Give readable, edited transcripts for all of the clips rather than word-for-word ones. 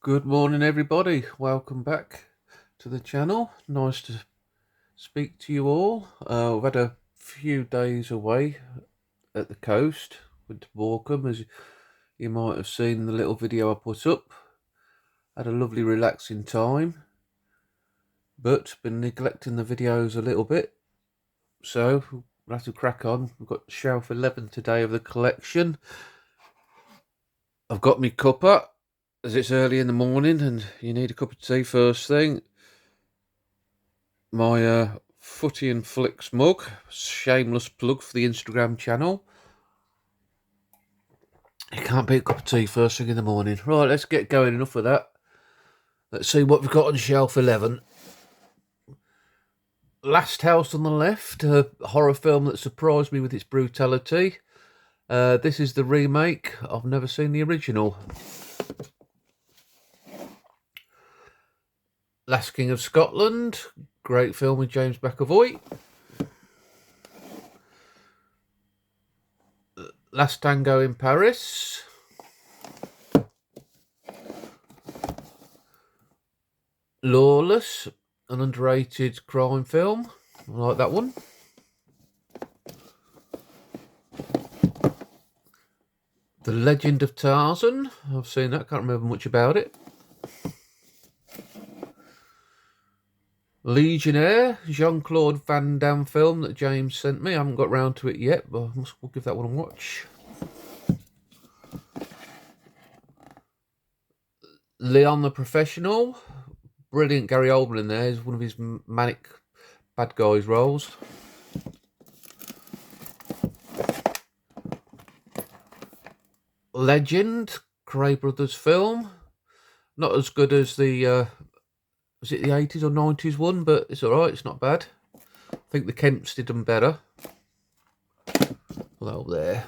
Good morning, everybody. Welcome back to the channel. Nice to speak to you all. We've had a few days away at the coast. Went to Morecambe, as you might have seen in the little video I put up. Had a lovely relaxing time, but been neglecting the videos a little bit. So we'll have to crack on. We've got shelf 11 today of the collection. I've got me cuppa, as it's early in the morning and you need a cup of tea first thing. My Footy and Flicks mug, shameless plug for the Instagram channel. You can't beat a cup of tea first thing in the morning. Right, let's get going. Enough of that. Let's see what we've got on shelf 11. Last House on the Left, a horror film that surprised me with its brutality. This is the remake. I've never seen the original. Last King of Scotland, great film with James McAvoy. Last Tango in Paris. Lawless, an underrated crime film. I like that one. The Legend of Tarzan. I've seen that, can't remember much about it. Legionnaire, Jean-Claude Van Damme film that James sent me. I haven't got round to it yet, but we'll give that one a watch. Leon the Professional. Brilliant Gary Oldman in there. He's one of his manic bad guys roles. Legend, Cray Brothers film. Not as good as the, was it the 80s or 90s one, but it's alright, it's not bad. I think the Kemps did them better. Well, there.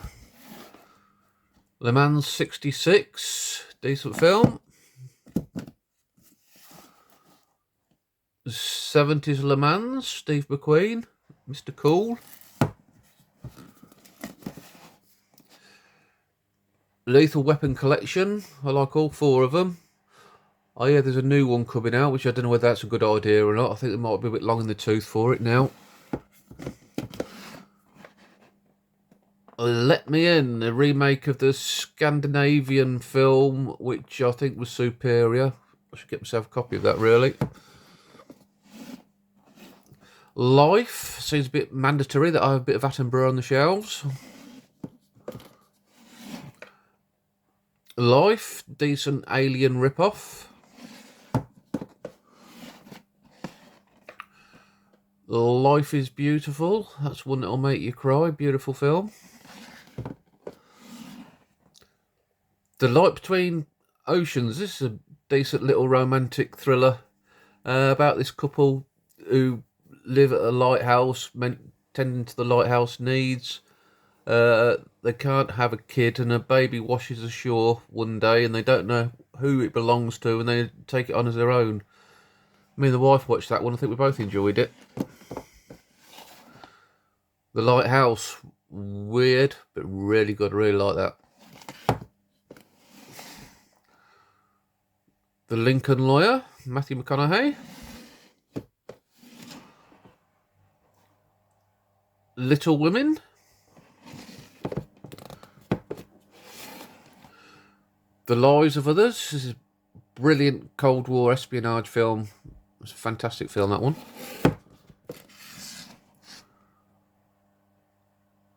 Le Mans 66, decent film. 70s Le Mans, Steve McQueen, Mr. Cool. Lethal Weapon Collection, I like all four of them. Oh yeah, there's a new one coming out, which I don't know whether that's a good idea or not. I think they might be a bit long in the tooth for it now. Let Me In, a remake of the Scandinavian film, which I think was superior. I should get myself a copy of that, really. Life, seems a bit mandatory that I have a bit of Attenborough on the shelves. Life, decent Alien rip-off. Life is Beautiful, that's one that'll make you cry, beautiful film. The Light Between Oceans, this is a decent little romantic thriller about this couple who live at a lighthouse, tending to the lighthouse needs. They can't have a kid and a baby washes ashore one day and they don't know who it belongs to and they take it on as their own. Me and the wife watched that one, I think we both enjoyed it. The Lighthouse, weird but really good, really like that. The Lincoln Lawyer, Matthew McConaughey. Little Women. The Lives of Others. This is a brilliant Cold War espionage film. It's a fantastic film, that one.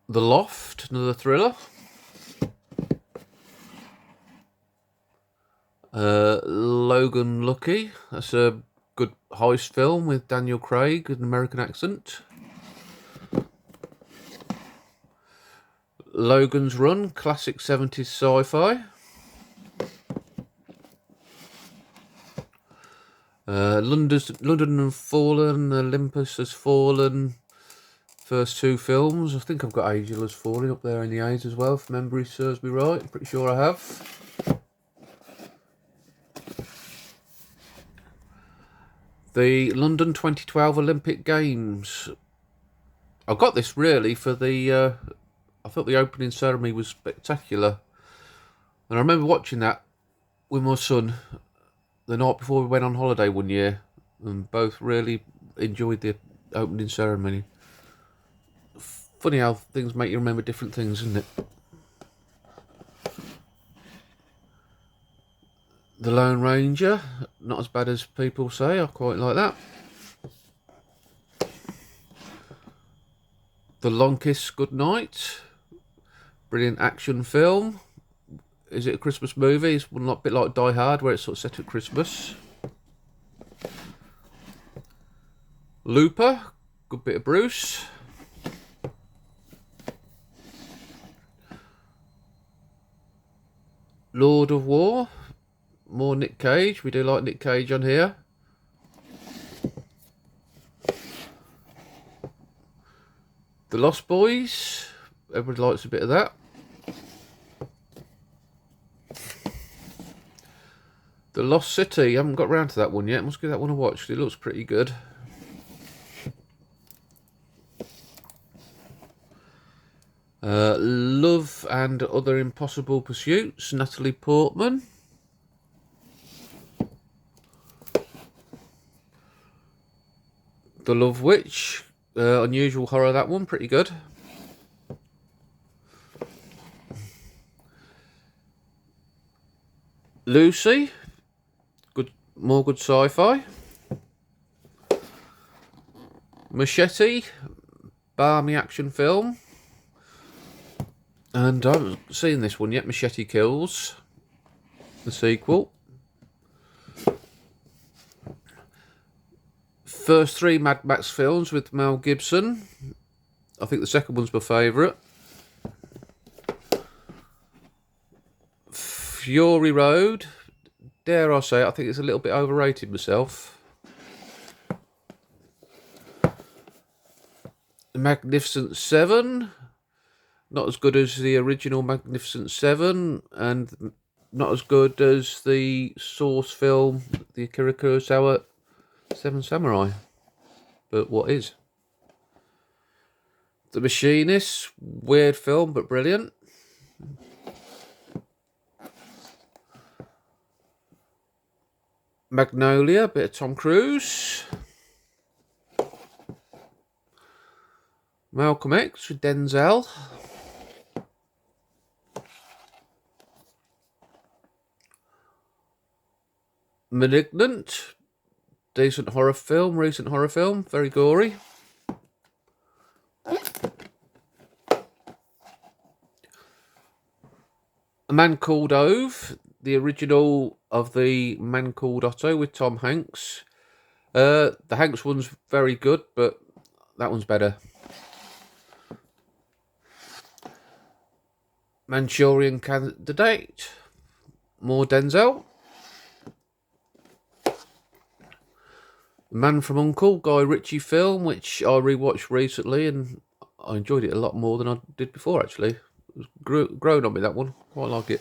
The Loft, another thriller. Logan Lucky. That's a good heist film with Daniel Craig with an American accent. Logan's Run, classic 70s sci-fi. London Has Fallen, Olympus Has Fallen. First two films. I think I've got Angel Has Fallen up there in the A's as well, if memory serves me right. I'm pretty sure I have. The London 2012 Olympic Games. I got this really for the, I thought the opening ceremony was spectacular. And I remember watching that with my son the night before we went on holiday one year, and both really enjoyed the opening ceremony. Funny how things make you remember different things, isn't it? The Lone Ranger, not as bad as people say. I quite like that. The Long Kiss Goodnight, brilliant action film. Is it a Christmas movie? It's a bit like Die Hard, where it's sort of set at Christmas. Looper, good bit of Bruce. Lord of War, more Nick Cage. We do like Nick Cage on here. The Lost Boys, everybody likes a bit of that. The Lost City, I haven't got round to that one yet. Must give that one a watch. It looks pretty good. Love and Other Impossible Pursuits, Natalie Portman. The Love Witch, unusual horror, that one, pretty good. Lucy, good, more good sci-fi. Machete, balmy action film. And I haven't seen this one yet, Machete Kills, the sequel. First three Mad Max films with Mel Gibson. I think the second one's my favourite. Fury Road, dare I say, I think it's a little bit overrated myself. The Magnificent Seven, not as good as the original Magnificent Seven, and not as good as the source film, the Akira Kurosawa Seven Samurai. But what is? The Machinist, weird film but brilliant. Magnolia, bit of Tom Cruise. Malcolm X with Denzel. Malignant, decent horror film, recent horror film, very gory. A Man Called Ove, the original of The Man Called Otto with Tom Hanks. The Hanks one's very good, but that one's better. Manchurian Candidate, more Denzel. Man from U.N.C.L.E., Guy Ritchie film, which I rewatched recently, and I enjoyed it a lot more than I did before, actually. It was grown on me, that one. Quite like it.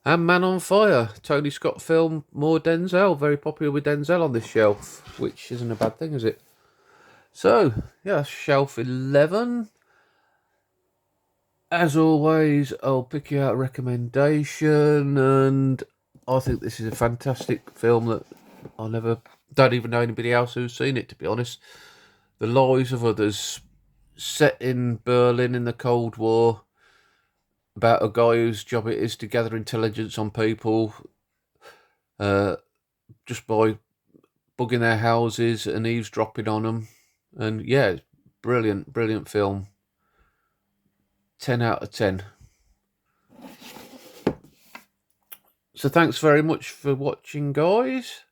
And Man on Fire, Tony Scott film, more Denzel. Very popular with Denzel on this shelf, which isn't a bad thing, is it? So, yeah, shelf 11. As always, I'll pick you out a recommendation, and I think this is a fantastic film that don't even know anybody else who's seen it, to be honest. The Lives of Others, set in Berlin in the Cold War, about a guy whose job it is to gather intelligence on people just by bugging their houses and eavesdropping on them. And yeah, brilliant film. 10 out of 10. So thanks very much for watching, guys.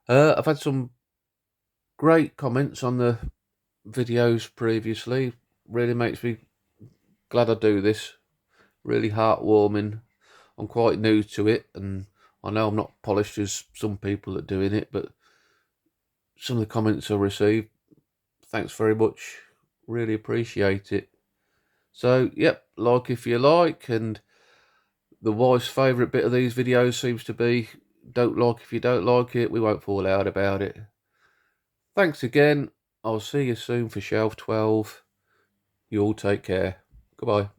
I've had some great comments on the videos previously. Really makes me glad I do this. Really heartwarming. I'm quite new to it, and I know I'm not polished as some people are doing it, but some of the comments I received, thanks very much. Really appreciate it. So, yep, like if you like, and the wife's favourite bit of these videos seems to be, don't like if you don't like it, we won't fall out about it. Thanks again. I'll see you soon for Shelf 12. You all take care. Goodbye.